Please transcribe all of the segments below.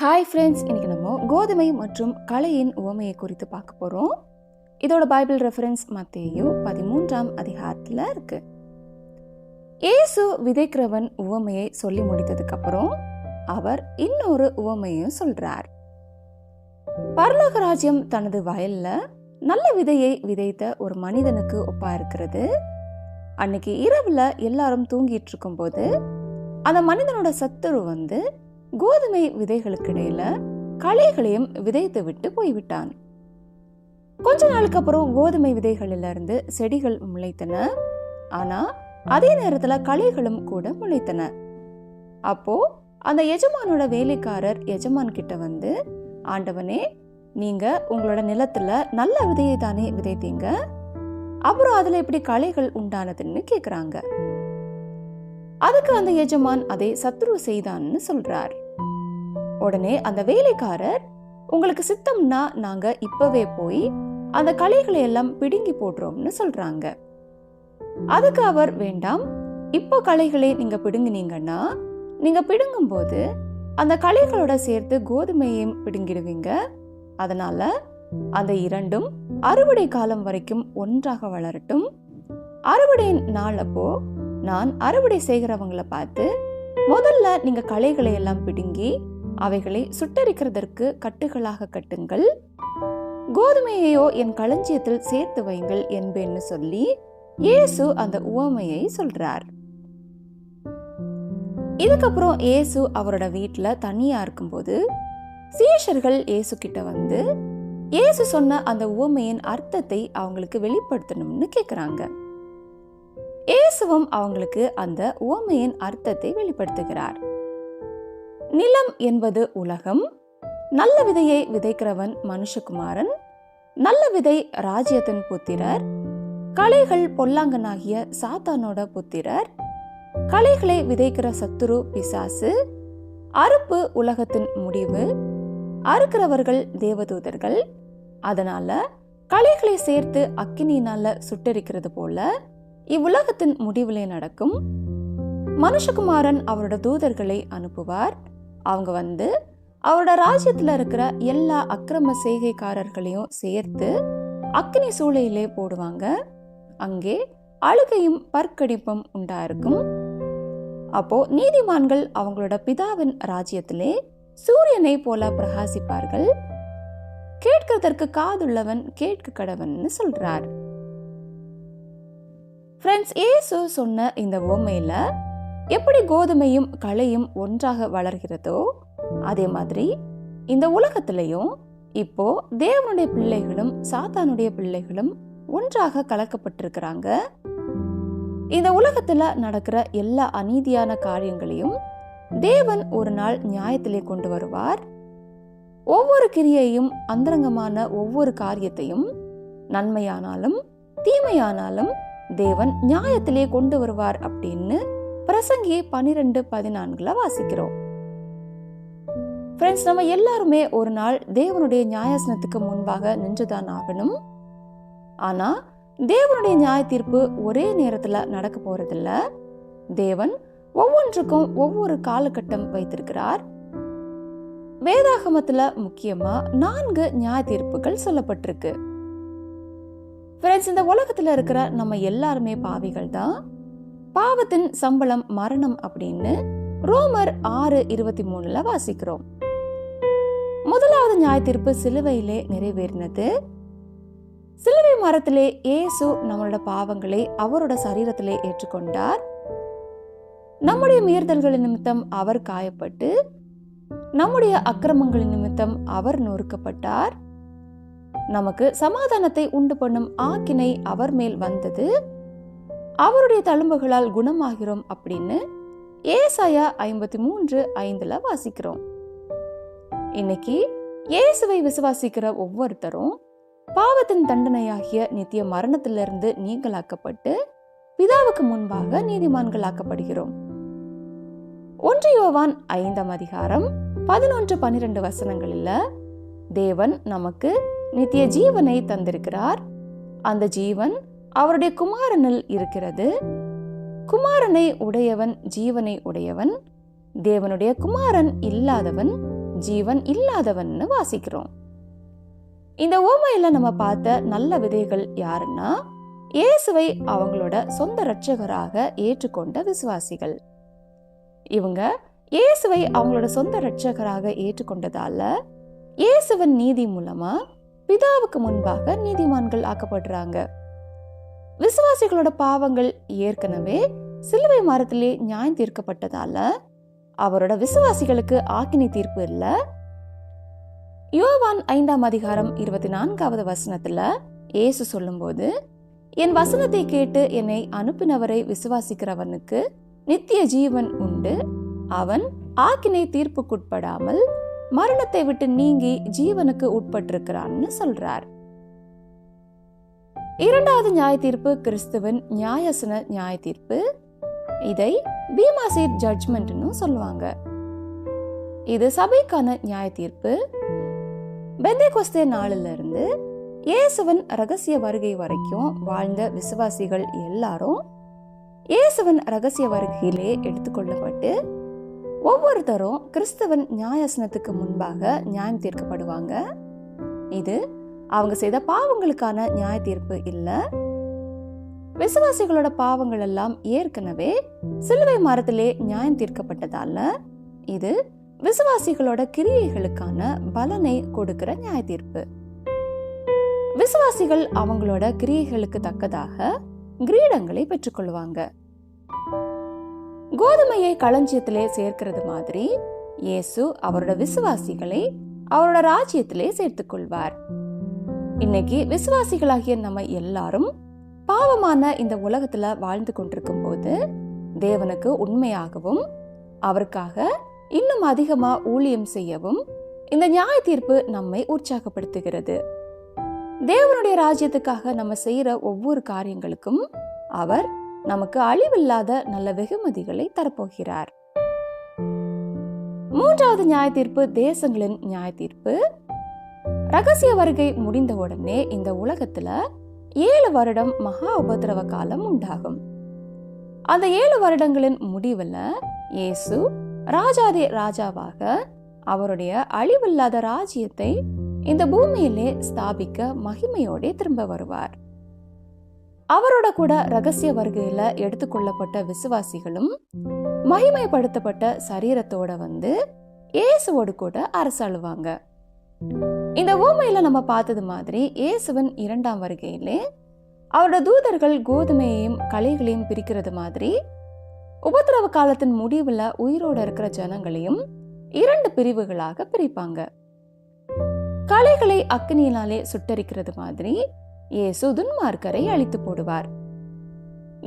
Hi friends, இன்னைக்கு நம்ம கோதுமை மற்றும் களையின் உவமையை குறித்து பார்க்க போகிறோம். இதோட பைபிள் ரெஃபரன்ஸ் மத்தேயு 13ஆம் அதிகாரத்தில் இருக்கு. இயேசு விதைக்கிறவன் உவமையை சொல்லி முடித்ததுக்கு அப்புறம் அவர் இன்னொரு உவமையும் சொல்றார். பரலோக ராஜ்யம் தனது வயல்ல நல்ல விதையை விதைத்த ஒரு மனிதனுக்கு ஒப்பா இருக்கிறது. அன்னைக்கு இரவுல எல்லாரும் தூங்கிட்டு இருக்கும் போது அந்த மனிதனோட சத்துரு கோதுமை விதைகளுக்கு இடையில களைகளையும் விதைத்து விட்டு போய்விட்டான். கொஞ்ச நாளுக்கு அப்புறம் கோதுமை விதைகளில இருந்து செடிகள் முளைத்தன. ஆனா அதே நேரத்துல களைகளும் கூட முளைத்தன. அப்போ அந்த எஜமானோட வேலைக்காரர் எஜமான் கிட்ட ஆண்டவனே, நீங்க உங்களோட நிலத்துல நல்ல விதையை தானே விதைத்தீங்க, அப்புறம் அதுல எப்படி களைகள் உண்டானதுன்னு கேக்குறாங்க. அதுக்கு அந்த எஜமான் அதை சத்ரு செய்தான்னு சொல்றார். உடனே அந்த வேலைக்காரர், உங்களுக்கு சித்தம்னா நாங்க இப்பவே போய் அந்த களைகளை எல்லாம் பிடுங்கி போடுறோம்னு சொல்றாங்க. அதுக்கு அவர், வேண்டாம், இப்போ களைகளை நீங்க பிடுங்கினீங்கன்னா நீங்க பிடுங்கும் போது அந்த களைகளோட சேர்த்து கோதுமையையும் பிடுங்கிடுவீங்க. அதனால அந்த இரண்டும் அறுவடை காலம் வரைக்கும் ஒன்றாக வளரட்டும். அறுவடை நாள் அப்போ நான் அறுவடை செய்கிறவங்களை பார்த்து, முதல்ல நீங்க களைகளை எல்லாம் பிடுங்கி அவைகளை சுட்டரிக்கிறதற்கு கட்டுகளாக கட்டுங்கள், கோதுமையையோ என் களஞ்சியத்தில் சேர்த்து வைங்கள் என்பேன்னு சொல்லி இயேசு அந்த உவமையை சொல்றார். இதுக்கப்புறம் இயேசு அவரோட வீட்டுல தனியா இருக்கும்போது சீஷர்கள் இயேசு கிட்ட இயேசு சொன்ன அந்த உவமையின் அர்த்தத்தை அவங்களுக்கு வெளிப்படுத்தணும்னு கேக்குறாங்க. இயேசுவும் அவங்களுக்கு அந்த உவமையின் அர்த்தத்தை வெளிப்படுத்துகிறார். நிலம் என்பது உலகம், நல்ல விதையை விதைக்கிறவன் மனுஷகுமாரன், நல்ல விதை ராஜ்யத்தின் புத்திரர், களைகள் பொல்லாங்கனாகிய சாத்தானோட புத்திரர், களைகளை விதைக்கிற சத்துரு பிசாசு, அறுப்பு உலகத்தின் முடிவு, அறுக்கிறவர்கள் தேவதூதர்கள். அதனால களைகளை சேர்த்து அக்கினியினால சுட்டரிக்கிறது போல இவ்வுலகத்தின் முடிவிலே நடக்கும். மனுஷகுமாரன் அவரோட தூதர்களை அனுப்புவார். அவங்க அவரோட ராஜ்யத்துல இருக்கிற எல்லா அக்கிரம செய்கைக்காரர்களையும் சேர்த்து அக்கினி சூளையிலே போடுவாங்க. அங்கே அழுகையும் பற்கடிப்பும் உண்டாயிருக்கும். அப்போ நீதிமான்கள் அவங்களோட பிதாவின் ராஜ்யத்திலே சூரியனை போல பிரகாசிப்பார்கள். கேட்கிறதற்கு காதுள்ளவன் கேட்க கடவன்னு சொல்றார். ஃப்ரெண்ட்ஸ், இயேசு சொன்ன இந்த உவமையில எப்படி கோதுமையும் களையும் ஒன்றாக வளர்கிறதோ அதே மாதிரி இந்த உலகத்திலையும் இப்போ தேவனுடைய பிள்ளைகளும் சாத்தானுடைய பிள்ளைகளும் ஒன்றாக கலக்கப்பட்டிருக்கிறாங்க. இந்த உலகத்துல நடக்கிற எல்லா அநீதியான காரியங்களையும் தேவன் ஒரு நாள் நியாயத்திலே கொண்டு வருவார். ஒவ்வொரு கிரியையும் அந்தரங்கமான ஒவ்வொரு காரியத்தையும் நன்மையானாலும் தீமையானாலும் தேவன் நியாயத்திலே கொண்டு வருவார் அப்படின்னு பிரசங்கி 12:14 வாசிக்கிறோம். ஃப்ரெண்ட்ஸ், நம்ம எல்லாருமே ஒரு நாள் தேவனுடைய நியாயாசனத்துக்கு முன்பாக நின்றுதான் ஆகணும். ஆனா தேவனுடைய நியாய தீர்ப்பு ஒரே நேரத்துல நடக்க போறதில்ல. தேவன் ஒவ்வொன்றுக்கும் ஒவ்வொரு காலகட்டம் வைத்திருக்கிறார். வேதாகமத்துல முக்கியமா 4 நியாய தீர்ப்புகள் சொல்லப்பட்டிருக்கு. ஃப்ரெண்ட்ஸ், இந்த உலகத்துல இருக்கிற நம்ம எல்லாருமே பாவிகள் தான். பாவத்தின் சம்பளம் மரணம் அப்படின்னு ரோமர் 6:23 வாசிக்கிறோம். முதலாவது நியாய தீர்ப்பு சிலுவையிலே நிறைவேறினது. சிலுவை மரத்திலே இயேசு நம்மளோட பாவங்களை அவரோட சரீரத்திலே ஏற்றுக்கொண்டார். நம்முடைய மீறுதல்களின் நிமித்தம் அவர் காயப்பட்டு, நம்முடைய அக்கிரமங்களின் நிமித்தம் அவர் நொறுக்கப்பட்டார். நமக்கு சமாதானத்தை உண்டு பண்ணும் ஆக்கினை அவர் மேல் வந்தது. அவருடைய தழும்புகளால் குணமாகிறோம் அப்படின்னு ஏசாயா 53:5 வாசிக்கிறோம். இன்னைக்கு இயேசுவை விசுவாசிக்கிற ஒவ்வொருத்தரும் பாவத்தின் தண்டனையாகிய நித்திய மரணத்திலிருந்து நீங்களாக்கப்பட்டு பிதாவுக்கு முன்பாக நீதிமான்களாக்கப்படுகிறோம். 1 யோவான் 5ஆம் அதிகாரம் 11-12 தேவன் நமக்கு நித்திய ஜீவனை தந்திருக்கிறார். அந்த ஜீவன் அவருடைய குமாரனில் இருக்கிறது. குமாரனை உடையவன் ஜீவனை உடையவன். தேவனுடைய குமாரன் இல்லாதவன் ஜீவன் இல்லாதவன்னு வாசிக்கிறோம். இந்த உவமையில நம்ம பார்த்த நல்ல விதைகள் யாருன்னா, இயேசுவை அவங்களோட சொந்த இரட்சகராக ஏற்றுக்கொண்ட விசுவாசிகள். இவங்க இயேசுவை அவங்களோட சொந்த இரட்சகராக ஏற்றுக்கொண்டதால இயேசுவின் நீதி மூலமா பிதாவுக்கு முன்பாக நீதிமான்கள் ஆக்கப்படுறாங்க. விசுவாசிகளோட பாவங்கள் ஏற்கனவே சிலுவை மரத்திலே நியாயம் தீர்க்கப்பட்டதால அவரோட விசுவாசிகளுக்கு ஆக்கினை தீர்ப்பு இல்ல. யோவான் 5ஆம் அதிகாரம் 24வது வசனத்துல இயேசு சொல்லும்போது, என் வசனத்தை கேட்டு என்னை அனுப்பினவரை விசுவாசிக்கிறவனுக்கு நித்திய ஜீவன் உண்டு, அவன் ஆக்கினை தீர்ப்புக்குட்படாமல் மரணத்தை விட்டு நீங்கி ஜீவனுக்கு உட்பட்டிருக்கிறான்னு சொல்றார். இரண்டாவது நியாய தீர்ப்பு கிறிஸ்துவின் நியாயசன நியாய தீர்ப்பு. இதை பீமா சீட் ஜட்ஜ்மெண்ட்னு சொல்லுவாங்க. இது சபைக்கான நியாய தீர்ப்பு. பெந்தேகோஸ்தே நாளில இருந்து இயேசுவின் ரகசிய வருகை வரைக்கும் வாழ்ந்த விசுவாசிகள் எல்லாரும் இயேசுவின் ரகசிய வருகையிலே எடுத்துக்கொள்ளப்பட்டு ஒவ்வொருத்தரும் கிறிஸ்துவின் நியாயசனத்துக்கு முன்பாக நியாயம் தீர்க்கப்படுவாங்க. இது அவங்க செய்த பாவங்களுக்கான நியாய தீர்ப்பு இல்ல. விசுவாசிகளோட பாவங்கள் எல்லாம் ஏற்கனவே சிலுவை மரத்திலே நியாயம் தீர்க்கப்பட்டதால இது விசுவாசிகளோட கிரியைகளுக்கான பலனை கொடுக்கிற நியாய தீர்ப்பு. விசுவாசிகள் அவங்களோட கிரியைகளுக்கு தக்கதாக கிரீடங்களை பெற்றுக்கொள்வாங்க. கோதுமையை களஞ்சியத்திலே சேர்க்கிறது மாதிரி இயேசு அவரோட விசுவாசிகளை அவரோட ராஜ்யத்திலே சேர்த்துக் கொள்வார். இன்னைக்கு விசுவாசிகளாகிய நம்ம எல்லாரும் பாவமான இந்த உலகத்துல வாழ்ந்து கொண்டிருக்கும் போது தேவனுக்கு உண்மையாகவும் அவருக்காக இன்னும் அதிகமா ஊழியம் செய்யவும் இந்த நியாய தீர்ப்பு நம்மை உற்சாகப்படுத்துகிறது. தேவனுடைய ராஜ்யத்துக்காக நம்ம செய்யற ஒவ்வொரு காரியங்களுக்கும் அவர் நமக்கு அழிவில்லாத நல்ல வெகுமதிகளை தரப்போகிறார். மூன்றாவது நியாய தீர்ப்பு தேசங்களின் நியாய தீர்ப்பு. ரகசிய வருகை முடிந்த உடனே இந்த உலகத்துல 7 வருடம் மகா உபத்திரவ காலம் உண்டாகும். அந்த 7 வருடங்களின் முடிவுல இயேசு ராஜாதி ராஜாவாக அவருடைய அழிவில்லாத ராஜ்யத்தை இந்த பூமியிலே ஸ்தாபிக்க மகிமையோட திரும்ப வருவார். அவரோட கூட ரகசிய வருகையில எடுத்துக்கொள்ளப்பட்ட விசுவாசிகளும் மகிமைப்படுத்தப்பட்ட சரீரத்தோட வந்து இயேசுவோடு கூட அரசாளுவாங்க. இந்த உவமையில நம்ம பார்த்தது மாதிரி இயேசுவின் 2ஆம் வருகையிலே அவரோட தூதர்கள் கோதுமையையும் களைகளையும் பிரிக்கிறது மாதிரி உபத்திரவ காலத்தின் முடிவுல உயிரோட இருக்கிற ஜனங்களையும் 2 பிரிவுகளாக பிரிப்பாங்க. களைகளை அக்கினியினாலே சுட்டரிக்கிறது மாதிரி இயேசு துன்மார்க்கரை அழித்து போடுவார்.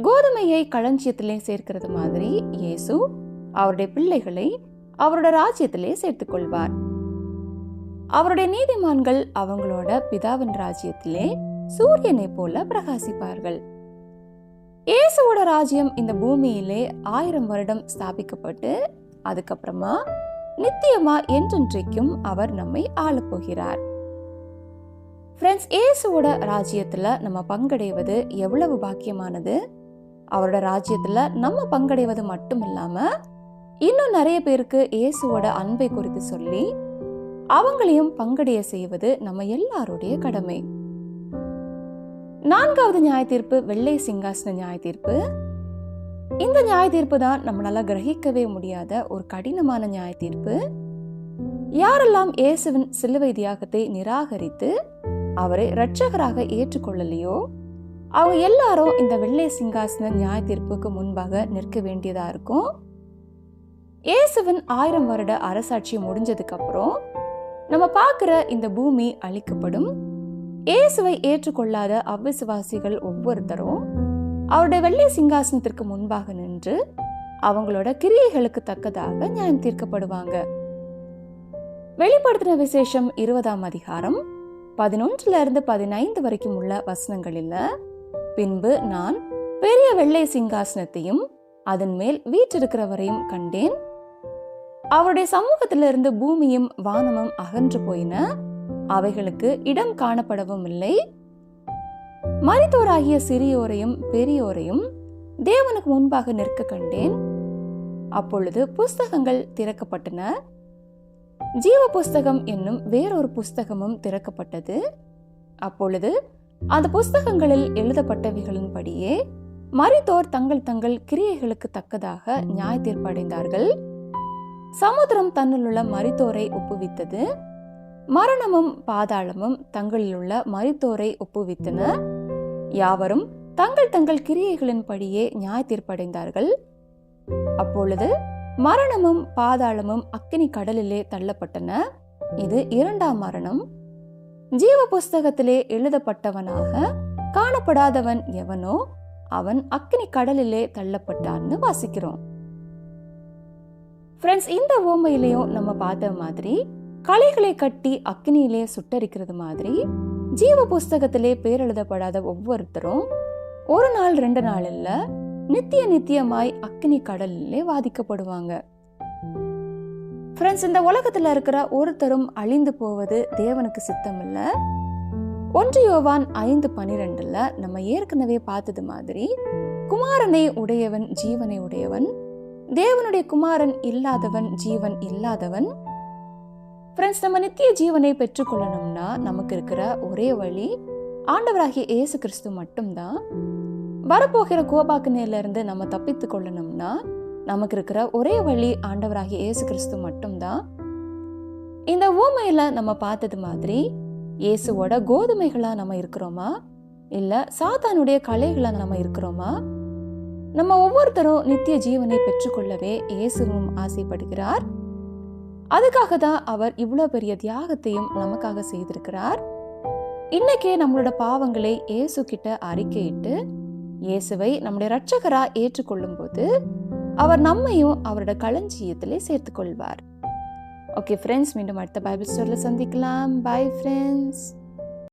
கோதுமையை களஞ்சியத்திலே சேர்க்கிறது மாதிரி இயேசு அவருடைய பிள்ளைகளை அவரோட ராஜ்யத்திலே சேர்த்துக் கொள்வார். அவருடைய நீதிமான்கள் அவங்களோட பிதாவின் ராஜ்யத்திலே சூரியனை போல பிரகாசிப்பார்கள். இயேசுவோட ராஜ்யம் இந்த பூமியிலே 1000 வருடம் ஸ்தாபிக்கப்பட்டு அதுக்கப்புறமா நித்தியமா என்றென்றைக்கும் அவர் நம்மை ஆளப்போகிறார். ஃப்ரெண்ட்ஸ், இயேசுவோட ராஜ்யத்துல நம்ம பங்கடைவது எவ்வளவு பாக்கியமானது. அவரோட ராஜ்யத்துல நம்ம பங்கடைவது மட்டும் இல்லாம இன்னும் நிறைய பேருக்கு இயேசுவோட அன்பை குறித்து சொல்லி அவங்களையும் பங்கடைய செய்வது நம்ம எல்லாருடைய கடமை. 4வது நியாய தீர்ப்பு வெள்ளை சிங்காசன நியாய தீர்ப்பு. இந்த நியாய தீர்ப்பு தான் நம்மளால கிரகிக்கவே முடியாத ஒரு கடினமான நியாய தீர்ப்பு. யாரெல்லாம் இயேசுவின் சிலுவை தியாகத்தை நிராகரித்து அவரை இரட்சகராக ஏற்றுக்கொள்ளலையோ அவங்க எல்லாரும் இந்த வெள்ளை சிங்காசன நியாய தீர்ப்புக்கு முன்பாக நிற்க வேண்டியதா இருக்கும். இயேசுவின் 1000 வருட அரசாட்சி முடிஞ்சதுக்கு அப்புறம் நம்ம பார்க்கிற இந்த பூமி அழிக்கப்படும். இயேசுவை ஏற்றுக்கொள்ளாத அவ்விசுவாசிகள் ஒவ்வொருத்தரும் அவருடைய வெள்ளை சிங்காசனத்திற்கு முன்பாக நின்று அவங்களோட கிரியைகளுக்கு தக்கதாக நியாயம் தீர்க்கப்படுவாங்க. வெளிப்படுத்தின விசேஷம் 20ஆம் அதிகாரம் 11 to 15 வரைக்கும் உள்ள வசனங்களில், பின்பு நான் பெரிய வெள்ளை சிங்காசனத்தையும் அதன் மேல் வீற்றிருக்கிறவரையும் கண்டேன். அவருடைய சமூகத்திலிருந்து பூமியும் வானமும் அகன்று போயின, அவைகளுக்கு இடம் காணப்படவும் இல்லை. மரித்தோராகிய சிறியோரையும் பெரியோரையும் தேவனுக்கு முன்பாக நிற்க கண்டேன். அப்பொழுது புஸ்தகங்கள் திறக்கப்பட்டன. ஜீவ புஸ்தகம் என்னும் வேறொரு புஸ்தகமும் திறக்கப்பட்டது. அப்பொழுது அந்த புஸ்தகங்களில் எழுதப்பட்டவைகளின்படியே மரித்தோர் தங்கள் தங்கள் கிரியைகளுக்கு தக்கதாக நியாய தீர்ப்படைந்தார்கள். சமுத்திரம் தன்னிலுள்ள மரித்தோரை ஒப்புவித்தது. மரணமும் பாதாளமும் தங்களிலுள்ள மரித்தோரை ஒப்புவித்தன. யாவரும் தங்கள் தங்கள் கிரியைகளின்படியே நியாய தீர்ப்படைந்தார்கள். அப்பொழுது மரணமும் பாதாளமும் அக்கினி கடலிலே தள்ளப்பட்டன. இது இரண்டாம் மரணம். ஜீவ புஸ்தகத்திலே எழுதப்பட்டவனாக காணப்படாதவன் எவனோ அவன் அக்கினி கடலிலே தள்ளப்பட்டான்னு வாசிக்கிறோம். ஃப்ரெண்ட்ஸ், இந்த ஓமையிலையும் நம்ம பார்த்த மாதிரி களைகளை கட்டி அக்கினியிலே சுட்டரிக்கிறது மாதிரி ஜீவ புஸ்தகத்திலே பேர் எழுதப்படாத ஒவ்வொருத்தரும் ஒரு நாள் 2 நாள் இல்ல, நித்தியமாய் அக்கினி கடலிலே வாதிக்கப்படுவாங்க. ஃப்ரெண்ட்ஸ், இந்த உலகத்துல இருக்கிற ஒருத்தரும் அழிந்து போவது தேவனுக்கு சித்தம் இல்ல. 1 யோவான் 5:12 நம்ம ஏற்கனவே பார்த்தது மாதிரி குமாரனை உடையவன் ஜீவனை உடையவன், தேவனுடைய குமாரன் இல்லாதவன் ஜீவன் இல்லாதவன். ஃப்ரெண்ட்ஸ், நம்ம நித்திய ஜீவனை பெற்றுக்கொள்ளணும்னா நமக்கு இருக்கிற ஒரே வழி ஆண்டவராகிய இயேசு கிறிஸ்து மட்டும்தான். வரப்போகிற கோபாக்கினையில இருந்து நம்ம தப்பித்து கொள்ளணும்னா நமக்கு இருக்கிற ஒரே வழி ஆண்டவராகிய இயேசு கிறிஸ்து மட்டும்தான். இந்த ஊமையில நம்ம பார்த்தது மாதிரி இயேசுவோட கோதுமைகளா நம்ம இருக்கிறோமா, இல்ல சாத்தானுடைய களைகளா நம்ம இருக்கிறோமா? நம்ம ஒவ்வொருத்தரும் நித்திய ஜீவனை பெற்றுக்கொள்ளவே இயேசுவும் ஆசைப்படுகிறார். அதுக்காக தான் அவர் இவ்வளவு பெரிய தியாகத்தையும் நமக்காக செய்திருக்கிறார். இன்னைக்கே நம்மளோட பாவங்களை இயேசு கிட்ட அறிக்கையிட்டு இயேசுவை நம்முடைய இரட்சகரா ஏற்றுக்கொள்ளும் போது அவர் நம்மையும் அவரோட களஞ்சியத்திலே சேர்த்துக் கொள்வார். ஓகே ஃப்ரெண்ட்ஸ், மீண்டும் அடுத்த பைபிள் ஸ்டோரியில சந்திக்கலாம். Bye friends.